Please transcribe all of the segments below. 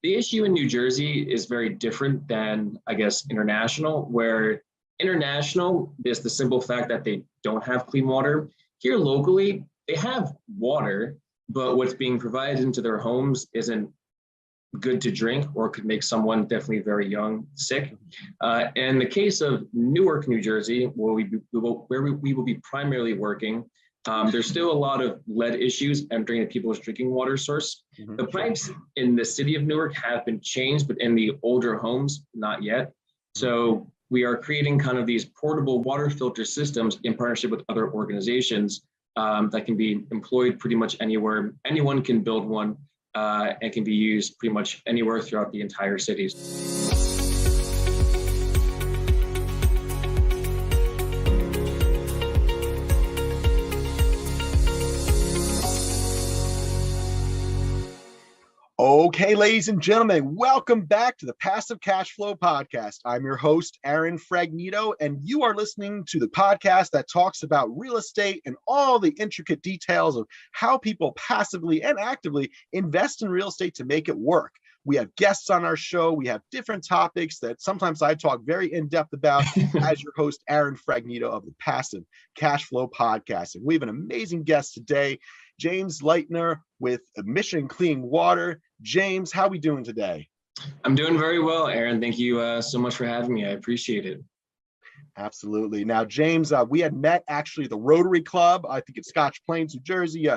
The issue in New Jersey is very different than, I guess, international, where international is the simple fact that they don't have clean water. Here locally, they have water, but what's being provided into their homes isn't good to drink or could make someone definitely very young sick. In the case of Newark, New Jersey, where we will be primarily working, there's still a lot of lead issues entering the people's drinking water source. Mm-hmm. The pipes in the city of Newark have been changed, but in the older homes, not yet. So we are creating kind of these portable water filter systems in partnership with other organizations that can be employed pretty much anywhere. Anyone can build one and can be used pretty much anywhere throughout the entire cities. Okay, ladies and gentlemen, welcome back to the Passive Cash Flow Podcast. I'm your host, Aaron Fragnito, and you are listening to the podcast that talks about real estate and all the intricate details of how people passively and actively invest in real estate to make it work. We have guests on our show. We have different topics that sometimes I talk very in-depth about as your host, Aaron Fragnito of the Passive Cash Flow Podcast. And we have an amazing guest today, James Leitner with Mission Clean Water. James, how are we doing today? I'm doing very well, Aaron. Thank you so much for having me. I appreciate it. Absolutely. Now, James, we had met actually at the Rotary Club, I think at Scotch Plains, New Jersey,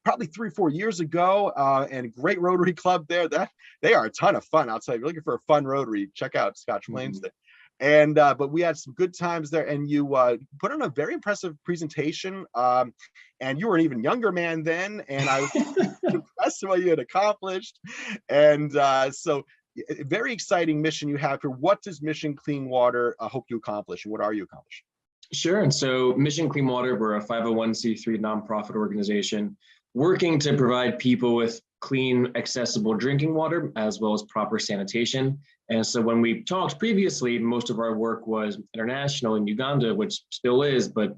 probably 3 or 4 years ago, and a great Rotary Club there. They are a ton of fun. I'll tell you, if you're looking for a fun Rotary, check out Scotch Plains. And but we had some good times there, and you put on a very impressive presentation. And you were an even younger man then, and I was impressed with what you had accomplished. And so, a very exciting mission you have here. What does Mission Clean Water hope to accomplish, and what are you accomplishing? Sure. And so, Mission Clean Water, we're a 501c3 nonprofit organization working to provide people with clean, accessible drinking water, as well as proper sanitation. And so when we talked previously, most of our work was international in Uganda, which still is, but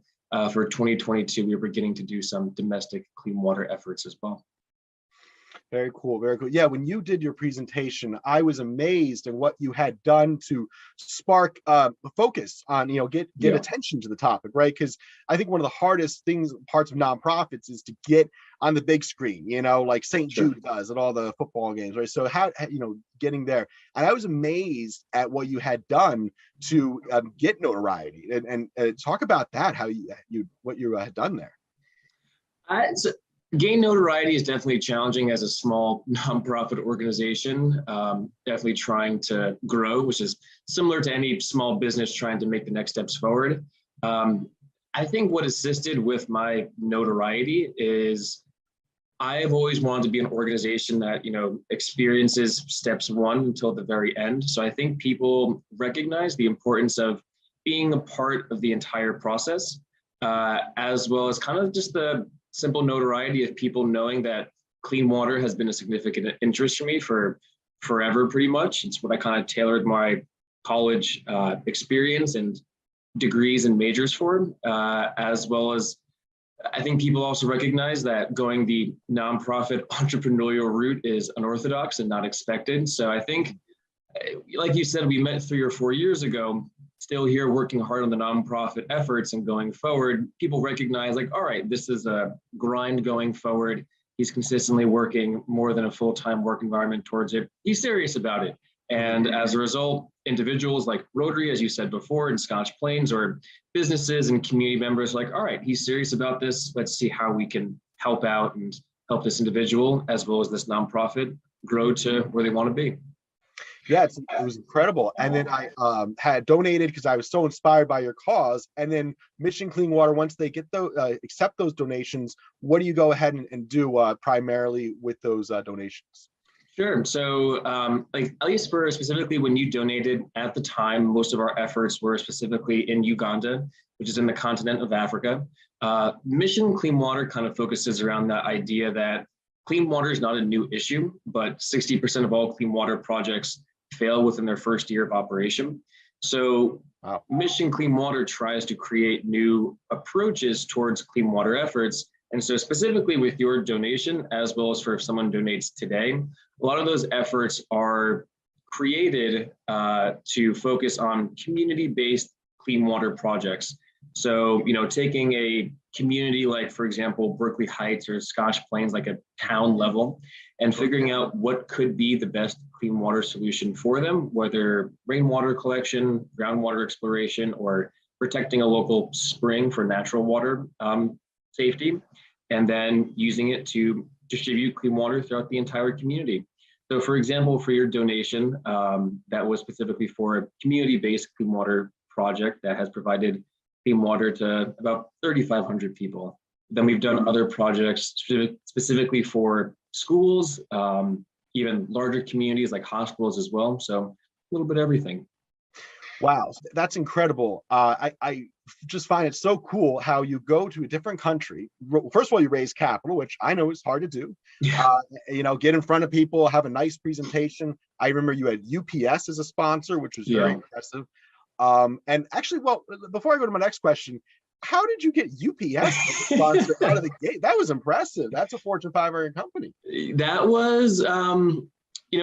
for 2022, we were beginning to do some domestic clean water efforts as well. Very cool. Very cool. Yeah, when you did your presentation, I was amazed at what you had done to spark focus on, get attention to the topic, right? Because I think one of the hardest parts of nonprofits is to get on the big screen, like St. Jude does at all the football games, right? So how, getting there. And I was amazed at what you had done to get notoriety and talk about that, what you had done there. Gain notoriety is definitely challenging as a small nonprofit organization, definitely trying to grow, which is similar to any small business trying to make the next steps forward. I think what assisted with my notoriety is I've always wanted to be an organization that, experiences steps 1 until the very end. So I think people recognize the importance of being a part of the entire process, as well as kind of just the simple notoriety of people knowing that clean water has been a significant interest for me for forever, pretty much. It's what I kind of tailored my college experience and degrees and majors for, as well as I think people also recognize that going the nonprofit entrepreneurial route is unorthodox and not expected. So I think, like you said, we met 3 or 4 years ago, still here working hard on the nonprofit efforts and going forward, people recognize all right, this is a grind going forward. He's consistently working more than a full-time work environment towards it. He's serious about it. And as a result, individuals like Rotary, as you said before, and Scotch Plains, or businesses and community members all right, he's serious about this. Let's see how we can help out and help this individual as well as this nonprofit grow to where they want to be. Yeah, it was incredible. And then I had donated because I was so inspired by your cause. And then Mission Clean Water, once they get accept those donations, what do you go ahead and do primarily with those donations? Sure. So at least for specifically when you donated at the time, most of our efforts were specifically in Uganda, which is in the continent of Africa. Mission Clean Water kind of focuses around the idea that clean water is not a new issue, but 60% of all clean water projects fail within their first year of operation. So Mission Clean Water tries to create new approaches towards clean water efforts And so specifically with your donation, as well as for if someone donates today, a lot of those efforts are created to focus on community-based clean water projects. So, taking a community like, for example, Berkeley Heights or Scotch Plains, like a town level, and figuring out what could be the best clean water solution for them, whether rainwater collection, groundwater exploration, or protecting a local spring for natural water safety, and then using it to distribute clean water throughout the entire community. So for example, for your donation, that was specifically for a community-based clean water project that has provided clean water to about 3,500 people. Then we've done other projects specifically for schools, even larger communities like hospitals as well. So a little bit of everything. Wow, that's incredible. I just find it so cool how you go to a different country. First of all, you raise capital, which I know is hard to do. Yeah. Get in front of people, have a nice presentation. I remember you had UPS as a sponsor, which was very impressive. And actually, well, before I go to my next question, how did you get UPS as a sponsor out of the gate? That was impressive. That's a Fortune 500 company. That was,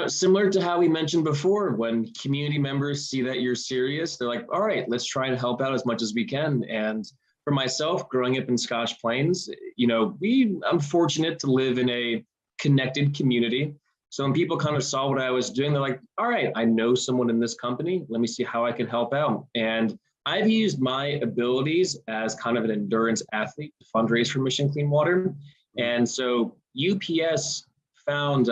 similar to how we mentioned before, when community members see that you're serious, they're like, all right, let's try and help out as much as we can. And for myself, growing up in Scotch Plains, I'm fortunate to live in a connected community. So when people kind of saw what I was doing, they're like, all right, I know someone in this company. Let me see how I can help out. And I've used my abilities as kind of an endurance athlete to fundraise for Mission Clean Water. And so UPS found,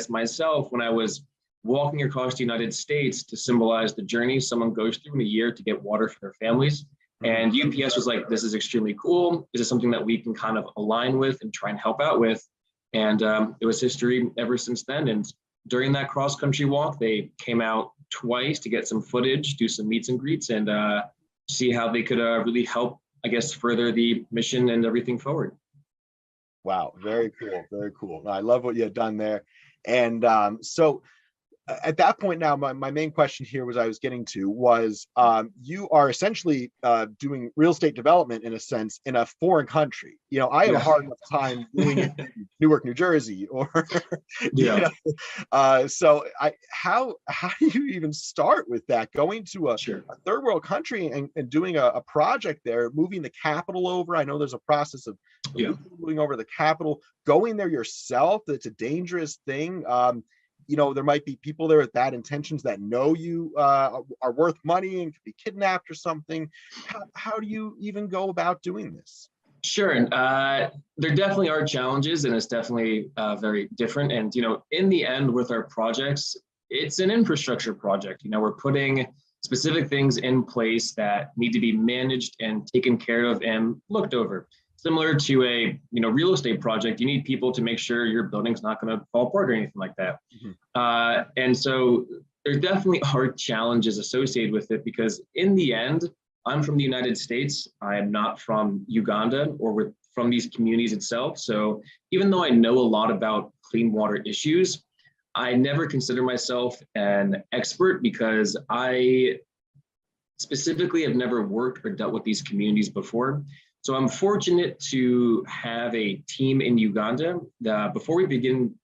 myself when I was walking across the United States to symbolize the journey someone goes through in a year to get water for their families. And UPS was like, this is extremely cool. This is something that we can kind of align with and try and help out with. And it was history ever since then. And during that cross-country walk, they came out twice to get some footage, do some meets and greets, and see how they could really help, further the mission and everything forward. Wow, very cool, very cool. I love what you had done there. And so at that point now, my main question here was you are essentially doing real estate development in a sense in a foreign country. I have a hard enough time doing it in Newark, New Jersey, or so how do you even start with that? Going to a third world country and doing a project there, moving the capital over. I know there's a process of moving over the capital, going there yourself. That's a dangerous thing. There might be people there with bad intentions that know you are worth money and could be kidnapped or something. How do you even go about doing this? Sure. There definitely are challenges, and it's definitely very different. And, in the end with our projects, it's an infrastructure project. We're putting specific things in place that need to be managed and taken care of and looked over. Similar to a real estate project, you need people to make sure your building's not going to fall apart or anything like that. And so there definitely are challenges associated with it, because in the end, I'm from the United States. I am not from Uganda or from these communities itself. So even though I know a lot about clean water issues, I never consider myself an expert, because I specifically have never worked or dealt with these communities before. So I'm fortunate to have a team in Uganda. Before we began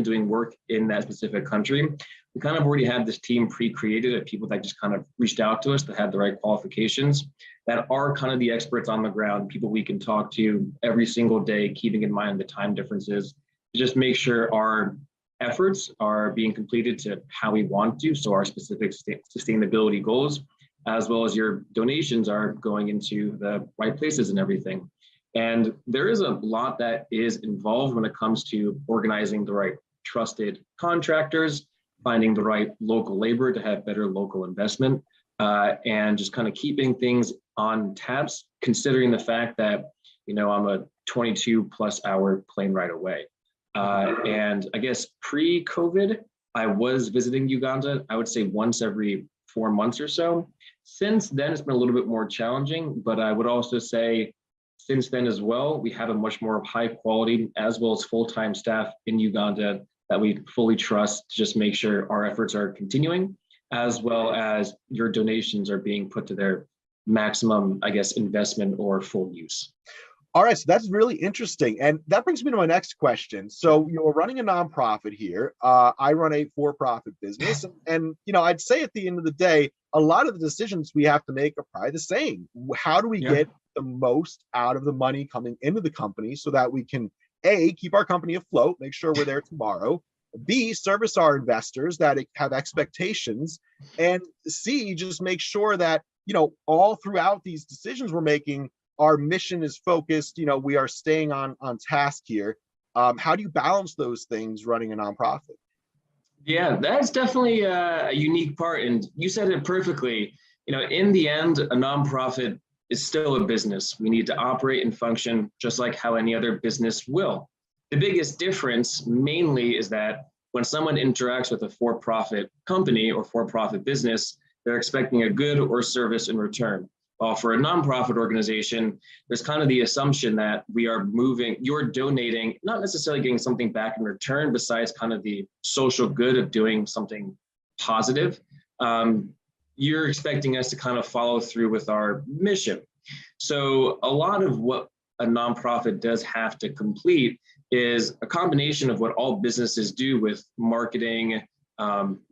doing work in that specific country, we kind of already had this team pre-created of people that just kind of reached out to us that had the right qualifications, that are kind of the experts on the ground, people we can talk to every single day, keeping in mind the time differences, to just make sure our efforts are being completed to how we want to, so our specific sustainability goals, as well as your donations are going into the right places and everything. And there is a lot that is involved when it comes to organizing the right trusted contractors, finding the right local labor to have better local investment, and just kind of keeping things on taps, considering the fact that, I'm a 22+ hour plane ride away. And pre-COVID, I was visiting Uganda, I would say once every 4 months or so. Since then, it's been a little bit more challenging, but I would also say since then as well, we have a much more high quality as well as full-time staff in Uganda that we fully trust to just make sure our efforts are continuing, as well as your donations are being put to their maximum, investment or full use. All right, so that's really interesting, and that brings me to my next question. So you're running a nonprofit here. I run a for-profit business, and I'd say at the end of the day, a lot of the decisions we have to make are probably the same. How do we get the most out of the money coming into the company so that we can A, keep our company afloat, make sure we're there tomorrow, B, service our investors that have expectations, and C, just make sure that all throughout these decisions we're making, our mission is focused, we are staying on task here. How do you balance those things running a nonprofit? Yeah, that's definitely a unique part. And you said it perfectly. In the end, a nonprofit is still a business. We need to operate and function just like how any other business will. The biggest difference mainly is that when someone interacts with a for-profit company or for-profit business, they're expecting a good or service in return. While for a nonprofit organization, there's kind of the assumption that you're donating, not necessarily getting something back in return besides kind of the social good of doing something positive. You're expecting us to kind of follow through with our mission. So a lot of what a nonprofit does have to complete is a combination of what all businesses do with marketing,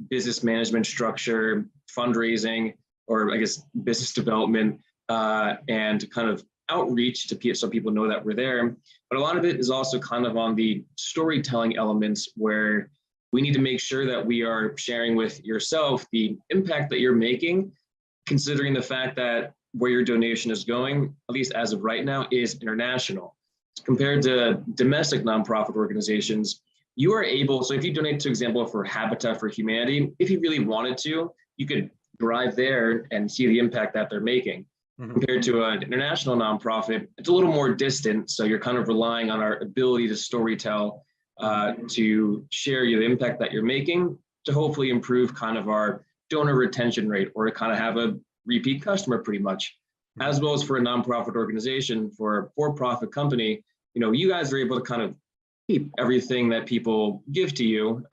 business management structure, fundraising, or I guess business development, and kind of outreach to people so people know that we're there. But a lot of it is also kind of on the storytelling elements where we need to make sure that we are sharing with yourself the impact that you're making, considering the fact that where your donation is going, at least as of right now, is international. Compared to domestic nonprofit organizations, you are able, so if you donate, to example, for Habitat for Humanity, if you really wanted to, you could drive there and see the impact that they're making. Compared to an international nonprofit, it's a little more distant. So you're kind of relying on our ability to storytell, to share the impact that you're making, to hopefully improve kind of our donor retention rate, or to kind of have a repeat customer pretty much. As well as for a nonprofit organization, for a for-profit company, you guys are able to kind of keep everything that people give to you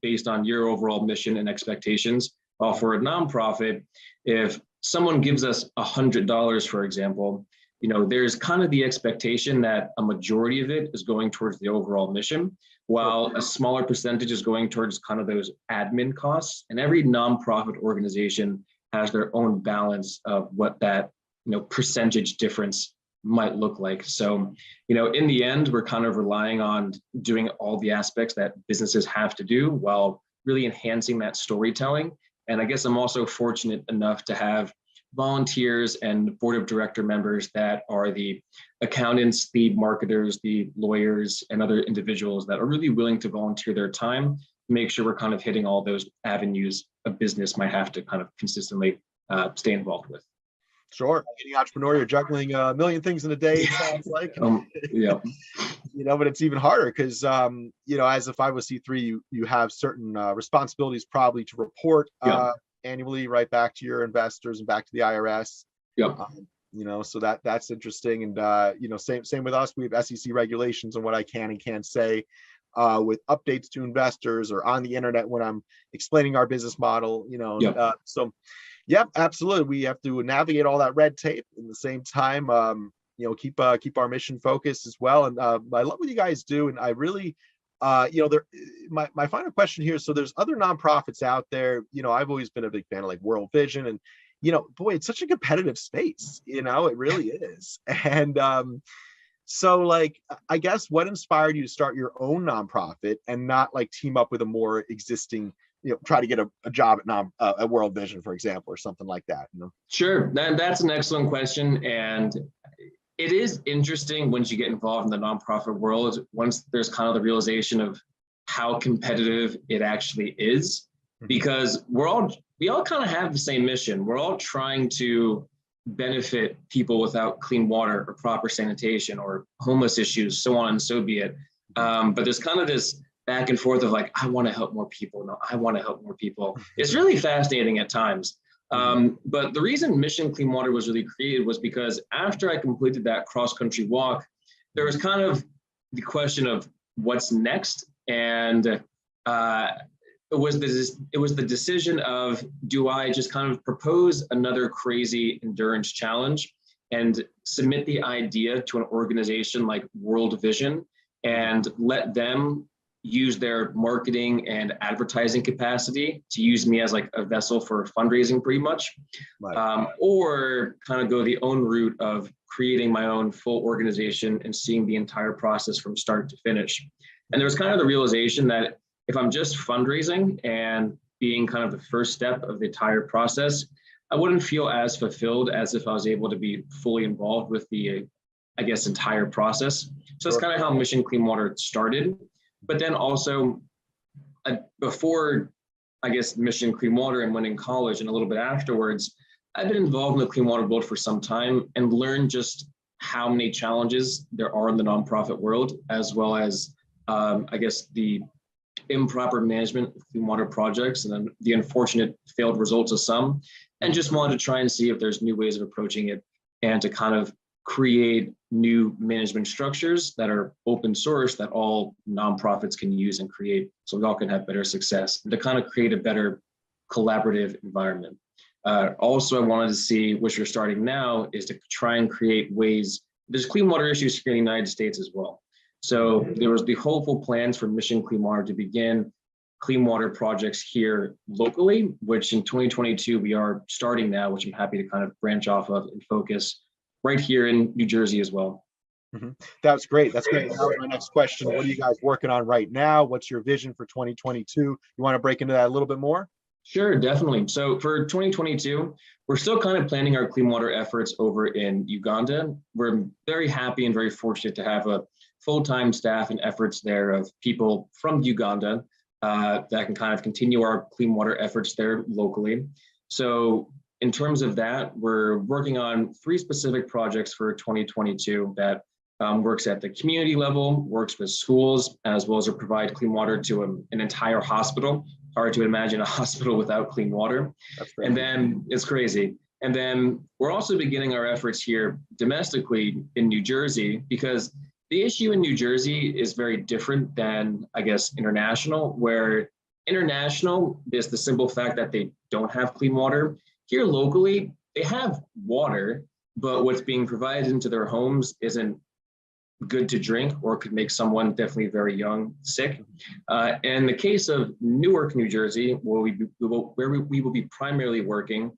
based on your overall mission and expectations. While for a nonprofit, if someone gives us $100, for example, there's kind of the expectation that a majority of it is going towards the overall mission, while a smaller percentage is going towards kind of those admin costs. And every nonprofit organization has their own balance of what that percentage difference might look like. So, in the end, we're kind of relying on doing all the aspects that businesses have to do while really enhancing that storytelling. And I guess I'm also fortunate enough to have volunteers and board of director members that are the accountants, the marketers, the lawyers, and other individuals that are really willing to volunteer their time to make sure we're kind of hitting all those avenues a business might have to kind of consistently stay involved with. Sure. Any entrepreneur, you're juggling a million things in a day, it sounds like. Yeah. But it's even harder because, as a 501c3, you have certain responsibilities probably to report annually right back to your investors and back to the IRS. Yep. So that's interesting. And, same with us. We have SEC regulations on what I can and can't say with updates to investors or on the internet when I'm explaining our business model, so. Yep, absolutely. We have to navigate all that red tape at the same time, keep our mission focused as well. And I love what you guys do. And I really, my final question here. So there's other nonprofits out there. I've always been a big fan of like World Vision, and boy, it's such a competitive space. It really is. And so like, I guess what inspired you to start your own nonprofit and not like team up with a more existing, try to get a job at World Vision, for example, or something like that. Sure, that's an excellent question, and it is interesting once you get involved in the nonprofit world. Once there's kind of the realization of how competitive it actually is, because we all kind of have the same mission. We're all trying to benefit people without clean water or proper sanitation or homeless issues, so on and so be it. But there's kind of this back and forth of like, I want to help more people. No, I want to help more people. It's really fascinating at times. But the reason Mission Clean Water was really created was because after I completed that cross-country walk, there was kind of the question of what's next. And it was the decision of, do I just kind of propose another crazy endurance challenge and submit the idea to an organization like World Vision and let them use their marketing and advertising capacity to use me as like a vessel for fundraising pretty much, Right. or kind of go the own route of creating my own full organization and seeing the entire process from start to finish. And there was kind of the realization that if I'm just fundraising and being kind of the first step of the entire process, I wouldn't feel as fulfilled as if I was able to be fully involved with the, I guess, entire process. So that's kind of how Mission Clean Water started. But then also, before, I guess, Mission Clean Water and when in college and a little bit afterwards, I've been involved in the clean water world for some time and learned just how many challenges there are in the nonprofit world, as well as, I guess, the improper management of clean water projects and then the unfortunate failed results of some, and just wanted to try and see if there's new ways of approaching it and to kind of create new management structures that are open source that all nonprofits can use and create so we all can have better success and to kind of create a better collaborative environment. Also, I wanted to see, which we're starting now, is to try and create ways, there's clean water issues here in the United States as well. So there was the hopeful plans for Mission Clean Water to begin clean water projects here locally, which in 2022 we are starting now, which I'm happy to kind of branch off of and focus right here in New Jersey as well. That's great. That's great. That was my next question. What are you guys working on right now? What's your vision for 2022? You want to break into that a little bit more? Sure, definitely. So for 2022, we're still kind of planning our clean water efforts over in Uganda. We're very happy and very fortunate to have a full-time staff and efforts there of people from Uganda that can kind of continue our clean water efforts there locally. So in terms of that, we're working on 3 specific projects for 2022 that works at the community level, works with schools, as well as to provide clean water to an entire hospital. Hard to imagine a hospital without clean water. And then it's crazy. And then we're also beginning our efforts here domestically in New Jersey, because the issue in New Jersey is very different than, I guess, international, where international is the simple fact that they don't have clean water. Here locally, they have water, but what's being provided into their homes isn't good to drink or could make someone definitely very young sick. In the case of Newark, New Jersey, where we will be primarily working,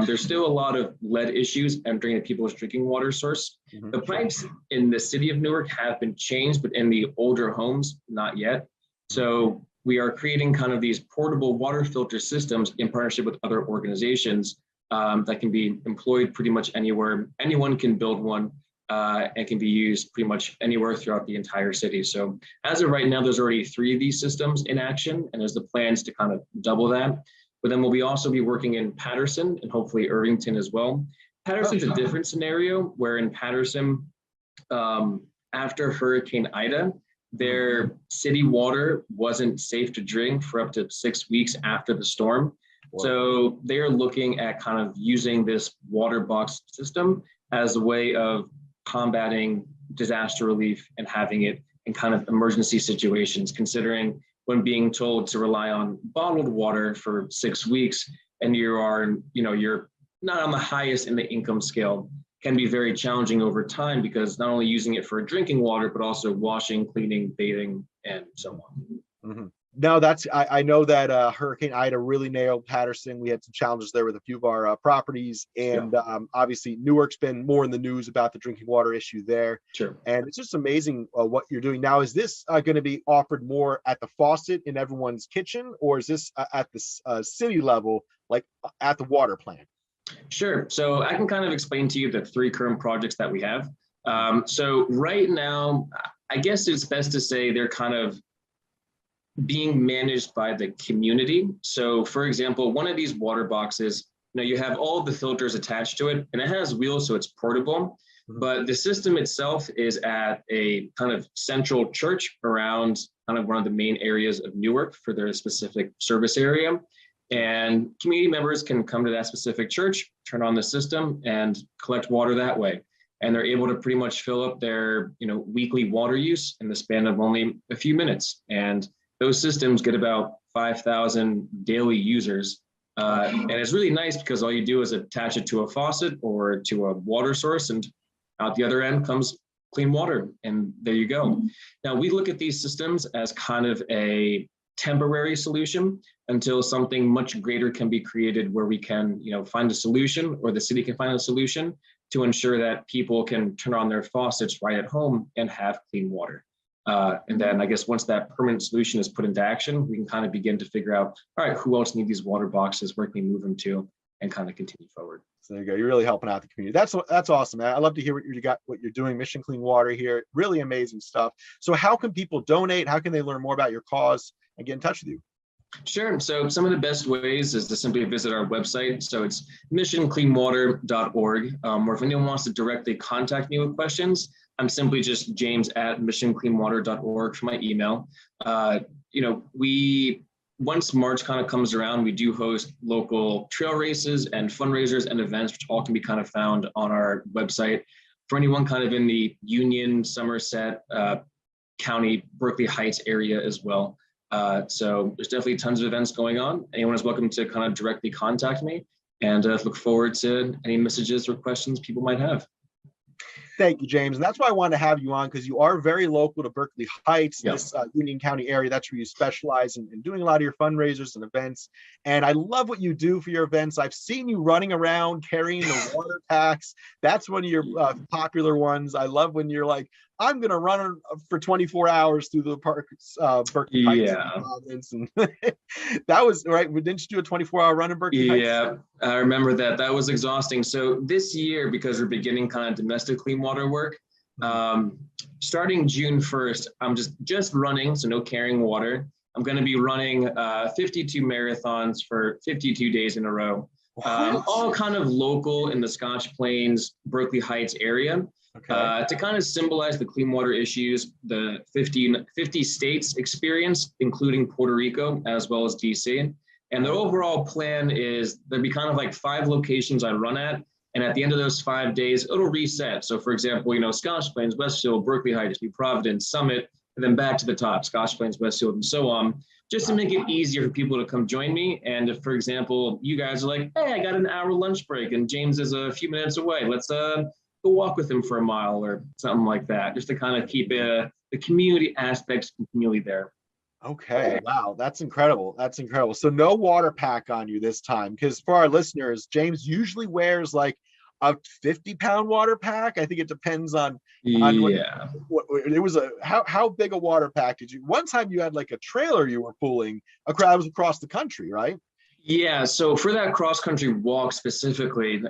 there's still a lot of lead issues entering the people's drinking water source. The pipes in the city of Newark have been changed, but in the older homes, not yet. So we are creating kind of these portable water filter systems in partnership with other organizations that can be employed pretty much anywhere. Anyone can build one. And can be used pretty much anywhere throughout the entire city. So as of right now, there's already 3 of these systems in action, and there's the plans to kind of double that. But then we'll also be working in Patterson and hopefully Irvington as well. Patterson's a different scenario, where in Patterson, after Hurricane Ida, their city water wasn't safe to drink for up to 6 weeks after the storm. Wow. So they're looking at kind of using this water box system as a way of combating disaster relief and having it in kind of emergency situations, considering when being told to rely on bottled water for 6 weeks and you're not on the highest in the income scale, can be very challenging over time, because not only using it for drinking water, but also washing, cleaning, bathing, and so on. No, I know that Hurricane Ida really nailed Patterson. We had some challenges there with a few of our properties, and obviously Newark's been more in the news about the drinking water issue there. Sure. And it's just amazing what you're doing now. Is this going to be offered more at the faucet in everyone's kitchen, or is this at the city level, like at the water plant? Sure. So I can kind of explain to you the 3 current projects that we have. So right now, I guess it's best to say they're kind of being managed by the community. So for example, one of these water boxes, you have all of the filters attached to it, and it has wheels, so it's portable, but the system itself is at a kind of central church around kind of one of the main areas of Newark for their specific service area. And community members can come to that specific church, turn on the system, and collect water that way. And they're able to pretty much fill up their weekly water use in the span of only a few minutes. And those systems get about 5,000 daily users And it's really nice because all you do is attach it to a faucet or to a water source, and out the other end comes clean water, and there you go. Now, we look at these systems as kind of a temporary solution until something much greater can be created, where we can, find a solution, or the city can find a solution to ensure that people can turn on their faucets right at home and have clean water. And then I guess once that permanent solution is put into action, we can kind of begin to figure out, all right, who else need these water boxes? Where can we move them to? And kind of continue forward. So there you go. You're really helping out the community. That's awesome, man. I love to hear what you're doing. Mission Clean Water here. Really amazing stuff. So how can people donate? How can they learn more about your cause and get in touch with you? Sure. So some of the best ways is to simply visit our website. So it's missioncleanwater.org. Or if anyone wants to directly contact me with questions, I'm simply just james@missioncleanwater.org for my email. Once March kind of comes around, we do host local trail races and fundraisers and events, which all can be kind of found on our website. For anyone kind of in the Union, Somerset County, Berkeley Heights area as well. So there's definitely tons of events going on. Anyone is welcome to kind of directly contact me, and look forward to any messages or questions people might have. Thank you, James. And that's why I wanted to have you on, because you are very local to Berkeley Heights, Yep. this Union County area. That's where you specialize in doing a lot of your fundraisers and events. And I love what you do for your events. I've seen you running around carrying the water packs. That's one of your popular ones. I love when you're like, I'm going to run for 24 hours through the Berkeley Heights province. And that was right. Didn't you do a 24-hour run in Berkeley Heights? Yeah, I remember that. That was exhausting. So this year, because we're beginning kind of domestic clean water work, starting June 1st, I'm just running, so no carrying water. I'm going to be running 52 marathons for 52 days in a row, all kind of local in the Scotch Plains, Berkeley Heights area. Okay. To kind of symbolize the clean water issues the 50 states experience, including Puerto Rico, as well as DC. And the overall plan is there'll be kind of like 5 locations I run at. And at the end of those 5 days, it'll reset. So for example, Scotch Plains, Westfield, Berkeley Heights, New Providence, Summit, and then back to the top, Scotch Plains, Westfield, and so on, just to make it easier for people to come join me. And if, for example, you guys are like, hey, I got an hour lunch break and James is a few minutes away, let's go walk with him for a mile or something like that, just to kind of keep the community aspects continually there. Okay. Wow. That's incredible. That's incredible. So no water pack on you this time, because for our listeners, James usually wears like a 50-pound water pack. I think it depends on what it was. How big a water pack did you? One time you had like a trailer you were pulling across the country, right? Yeah, so for that cross-country walk specifically,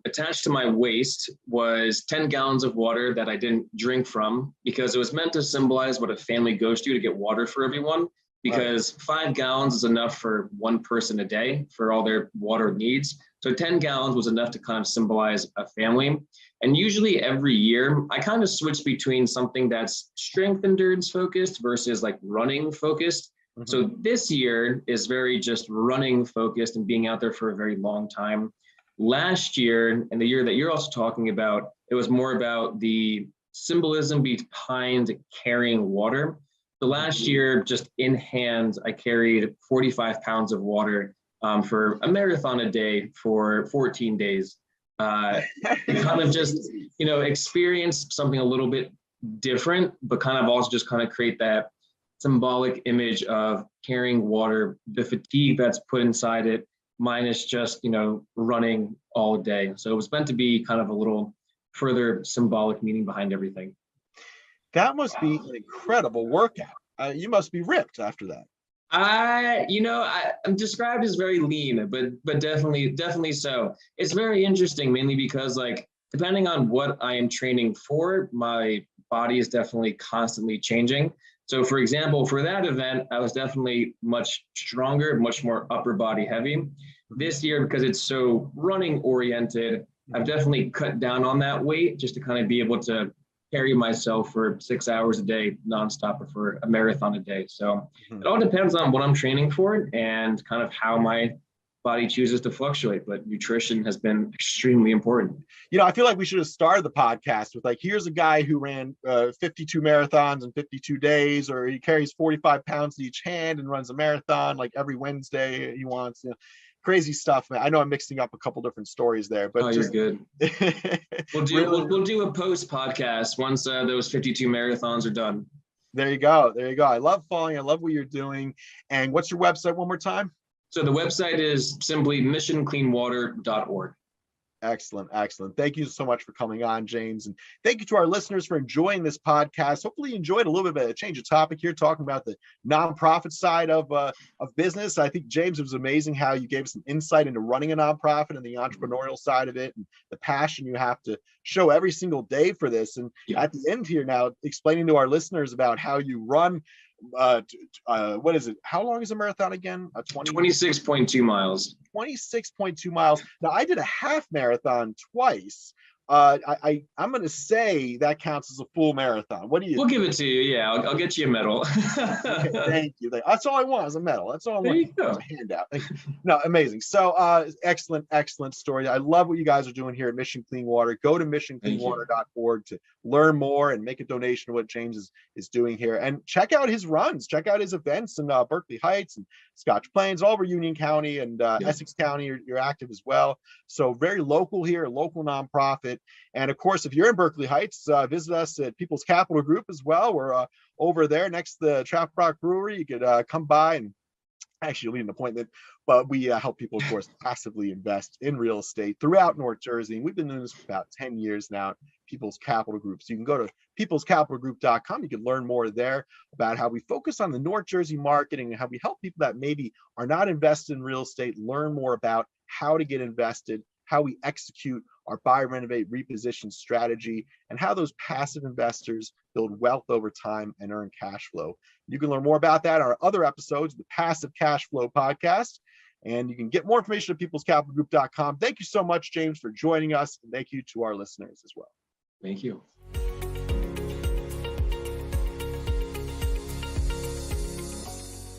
attached to my waist was 10 gallons of water that I didn't drink from, because it was meant to symbolize what a family goes to get water for everyone, because 5 gallons is enough for one person a day for all their water needs. So 10 gallons was enough to kind of symbolize a family. And usually every year, I kind of switch between something that's strength endurance focused versus like running focused. So this year is very just running focused and being out there for a very long time. Last year, and the year that you're also talking about, it was more about the symbolism behind carrying water. So last year, just in hand, I carried 45 pounds of water for a marathon a day for 14 days. Kind of just, experience something a little bit different, but kind of also just kind of create that symbolic image of carrying water, the fatigue that's put inside it, minus just, running all day. So it was meant to be kind of a little further symbolic meaning behind everything. That must be an incredible workout. You must be ripped after that. I'm described as very lean, but definitely so. It's very interesting, mainly because depending on what I am training for, my body is definitely constantly changing. So for example, for that event, I was definitely much stronger, much more upper body heavy. This year, because it's so running oriented, I've definitely cut down on that weight just to kind of be able to carry myself for 6 hours a day nonstop, or for a marathon a day. So it all depends on what I'm training for and kind of how my body chooses to fluctuate, but nutrition has been extremely important. I feel like we should have started the podcast with like, here's a guy who ran 52 marathons in 52 days, or he carries 45 pounds in each hand and runs a marathon like every Wednesday he wants. Crazy stuff, man. I know I'm mixing up a couple different stories there, but you're good. We'll do a post podcast once those 52 marathons are done. There you go. I love following. I love what you're doing. And what's your website one more time? So the website is simply missioncleanwater.org. Excellent. Thank you so much for coming on, James. And thank you to our listeners for enjoying this podcast. Hopefully you enjoyed a little bit of a change of topic here, talking about the nonprofit side of business. I think, James, it was amazing how you gave some insight into running a nonprofit and the entrepreneurial side of it, and the passion you have to show every single day for this. And at the end here now, explaining to our listeners about how you run what is it? How long is a marathon again? 26.2 miles. 26.2 miles. Now, I did a half marathon twice. I'm going to say that counts as a full marathon. What do you? We'll give it to you. Yeah, I'll get you a medal. Okay, thank you. That's all I want is a medal. That's all I want. There you go. A handout. No, amazing. So excellent story. I love what you guys are doing here at Mission Clean Water. Go to missioncleanwater.org to learn more and make a donation to what James is doing here. And check out his runs. Check out his events in Berkeley Heights and Scotch Plains, all over Union County and Essex County. You're active as well. So very local here, local nonprofit. And of course, if you're in Berkeley Heights, visit us at People's Capital Group as well. We're over there next to the Trap Rock Brewery. You could come by and actually lead an appointment. But we help people, of course, passively invest in real estate throughout North Jersey. And we've been doing this for about 10 years now, People's Capital Group. So you can go to peoplescapitalgroup.com. You can learn more there about how we focus on the North Jersey market and how we help people that maybe are not invested in real estate learn more about how to get invested, how we execute our buy, renovate, reposition strategy, and how those passive investors build wealth over time and earn cash flow. You can learn more about that on our other episodes of the Passive Cash Flow Podcast. And you can get more information at peoplescapitalgroup.com. Thank you so much, James, for joining us. And thank you to our listeners as well. Thank you.